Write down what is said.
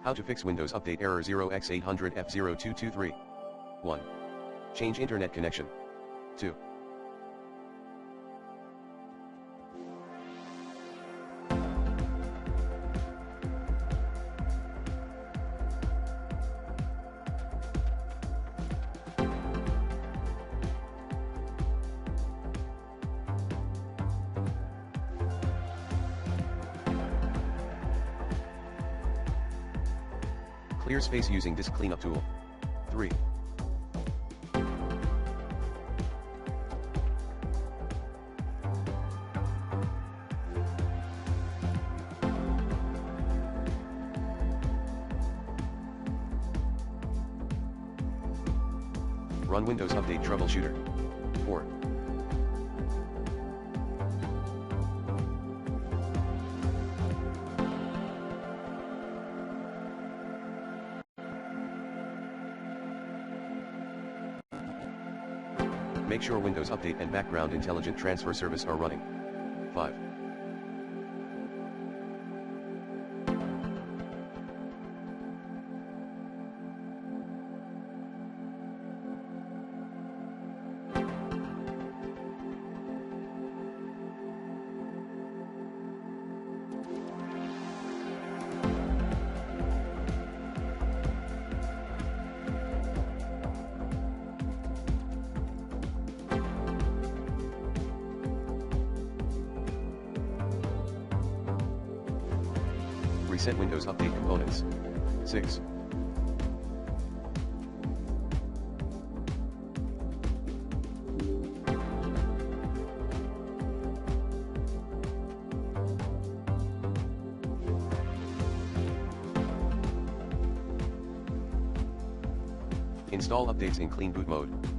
How to fix Windows Update error 0x800F0223. 1. Change internet connection. 2. Clear space using disk cleanup tool. 3. Run Windows Update troubleshooter. 4. Make sure Windows Update and Background Intelligent Transfer Service are running. 5. Reset Windows Update components. 6. Install updates in clean boot mode.